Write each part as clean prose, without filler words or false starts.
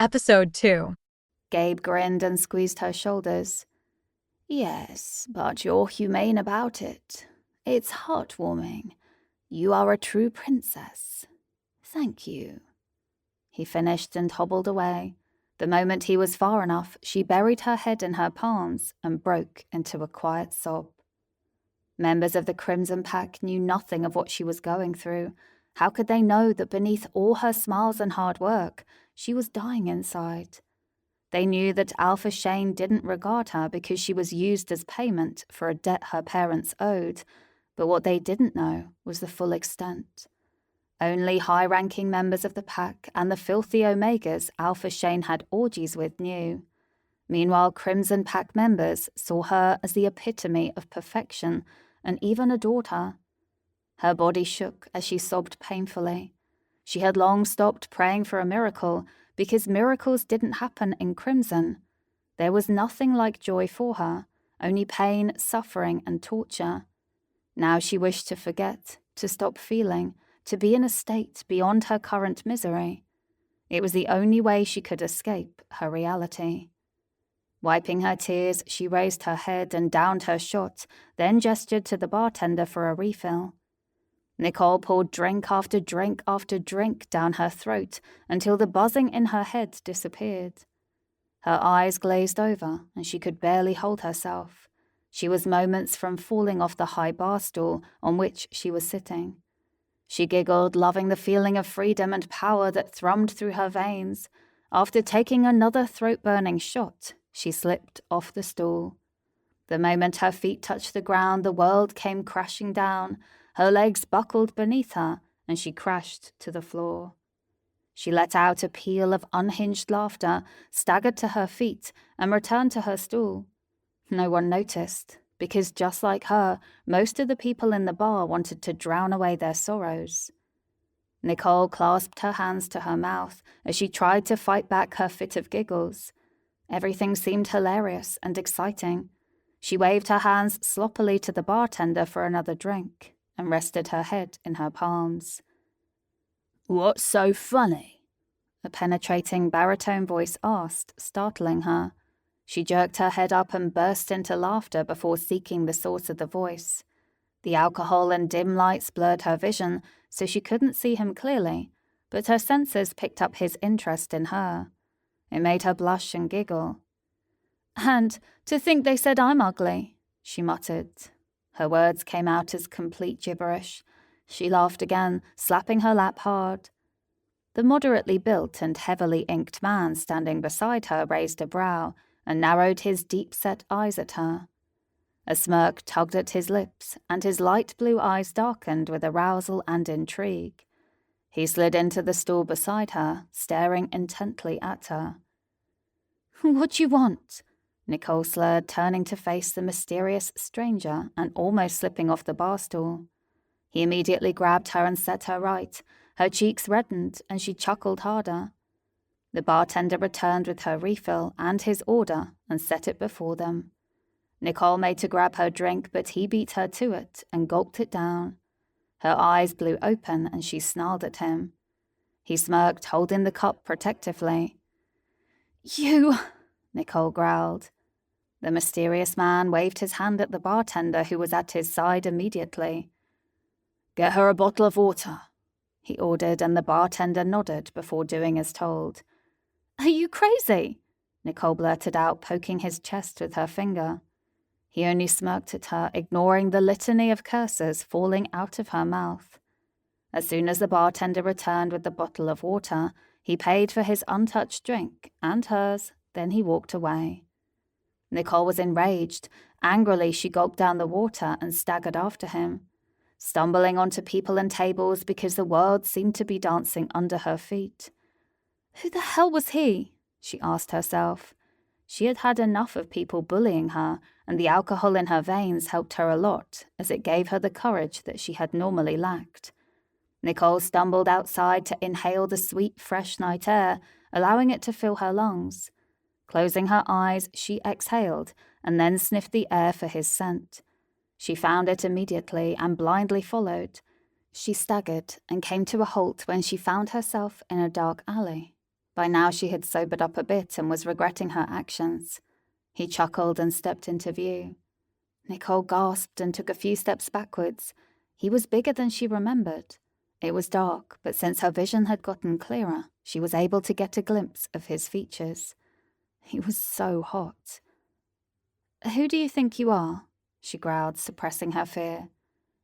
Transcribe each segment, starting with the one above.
Episode 2. Gabe grinned and squeezed her shoulders. Yes, but you're humane about it. It's heartwarming. You are a true princess. Thank you. He finished and hobbled away. The moment he was far enough, she buried her head in her palms and broke into a quiet sob. Members of the Crimson Pack knew nothing of what she was going through. How could they know that beneath all her smiles and hard work, she was dying inside? They knew that Alpha Shane didn't regard her because she was used as payment for a debt her parents owed, but what they didn't know was the full extent. Only high-ranking members of the pack and the filthy Omegas Alpha Shane had orgies with knew. Meanwhile, Crimson Pack members saw her as the epitome of perfection and even adored her. Her body shook as she sobbed painfully. She had long stopped praying for a miracle because miracles didn't happen in Crimson. There was nothing like joy for her, only pain, suffering, and torture. Now she wished to forget, to stop feeling, to be in a state beyond her current misery. It was the only way she could escape her reality. Wiping her tears, she raised her head and downed her shot, then gestured to the bartender for a refill. Nicole poured drink after drink after drink down her throat until the buzzing in her head disappeared. Her eyes glazed over and she could barely hold herself. She was moments from falling off the high bar stool on which she was sitting. She giggled, loving the feeling of freedom and power that thrummed through her veins. After taking another throat-burning shot, she slipped off the stool. The moment her feet touched the ground, the world came crashing down. Her legs buckled beneath her, and she crashed to the floor. She let out a peal of unhinged laughter, staggered to her feet, and returned to her stool. No one noticed, because just like her, most of the people in the bar wanted to drown away their sorrows. Nicole clasped her hands to her mouth as she tried to fight back her fit of giggles. Everything seemed hilarious and exciting. She waved her hands sloppily to the bartender for another drink and rested her head in her palms. "What's so funny?" a penetrating baritone voice asked, startling her. She jerked her head up and burst into laughter before seeking the source of the voice. The alcohol and dim lights blurred her vision, so she couldn't see him clearly, but her senses picked up his interest in her. It made her blush and giggle. "And to think they said I'm ugly," she muttered. Her words came out as complete gibberish. She laughed again, slapping her lap hard. The moderately built and heavily inked man standing beside her raised a brow and narrowed his deep-set eyes at her. A smirk tugged at his lips, and his light blue eyes darkened with arousal and intrigue. He slid into the stool beside her, staring intently at her. "What do you want?" Nicole slurred, turning to face the mysterious stranger and almost slipping off the bar stool. He immediately grabbed her and set her right. Her cheeks reddened, and she chuckled harder. The bartender returned with her refill and his order and set it before them. Nicole made to grab her drink, but he beat her to it and gulped it down. Her eyes blew open and she snarled at him. He smirked, holding the cup protectively. "You," Nicole growled. The mysterious man waved his hand at the bartender who was at his side immediately. "Get her a bottle of water," he ordered, and the bartender nodded before doing as told. "Are you crazy?" Nicole blurted out, poking his chest with her finger. He only smirked at her, ignoring the litany of curses falling out of her mouth. As soon as the bartender returned with the bottle of water, he paid for his untouched drink and hers, then he walked away. Nicole was enraged. Angrily, she gulped down the water and staggered after him, stumbling onto people and tables because the world seemed to be dancing under her feet. Who the hell was he? She asked herself. She had had enough of people bullying her, and the alcohol in her veins helped her a lot, as it gave her the courage that she had normally lacked. Nicole stumbled outside to inhale the sweet, fresh night air, allowing it to fill her lungs. Closing her eyes, she exhaled, and then sniffed the air for his scent. She found it immediately and blindly followed. She staggered and came to a halt when she found herself in a dark alley. By now she had sobered up a bit and was regretting her actions. He chuckled and stepped into view. Nicole gasped and took a few steps backwards. He was bigger than she remembered. It was dark, but since her vision had gotten clearer, she was able to get a glimpse of his features. He was so hot. "Who do you think you are?" she growled, suppressing her fear.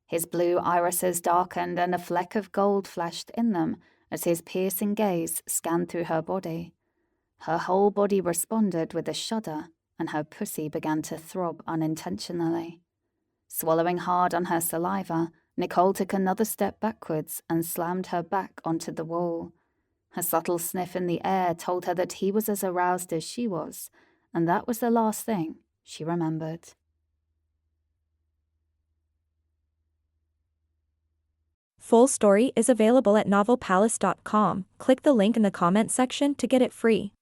His blue irises darkened and a fleck of gold flashed in them as his piercing gaze scanned through her body. Her whole body responded with a shudder, and her pussy began to throb unintentionally. Swallowing hard on her saliva, Nicole took another step backwards and slammed her back onto the wall. A subtle sniff in the air told her that he was as aroused as she was, and that was the last thing she remembered. Full story is available at novelpalace.com. Click the link in the comment section to get it free.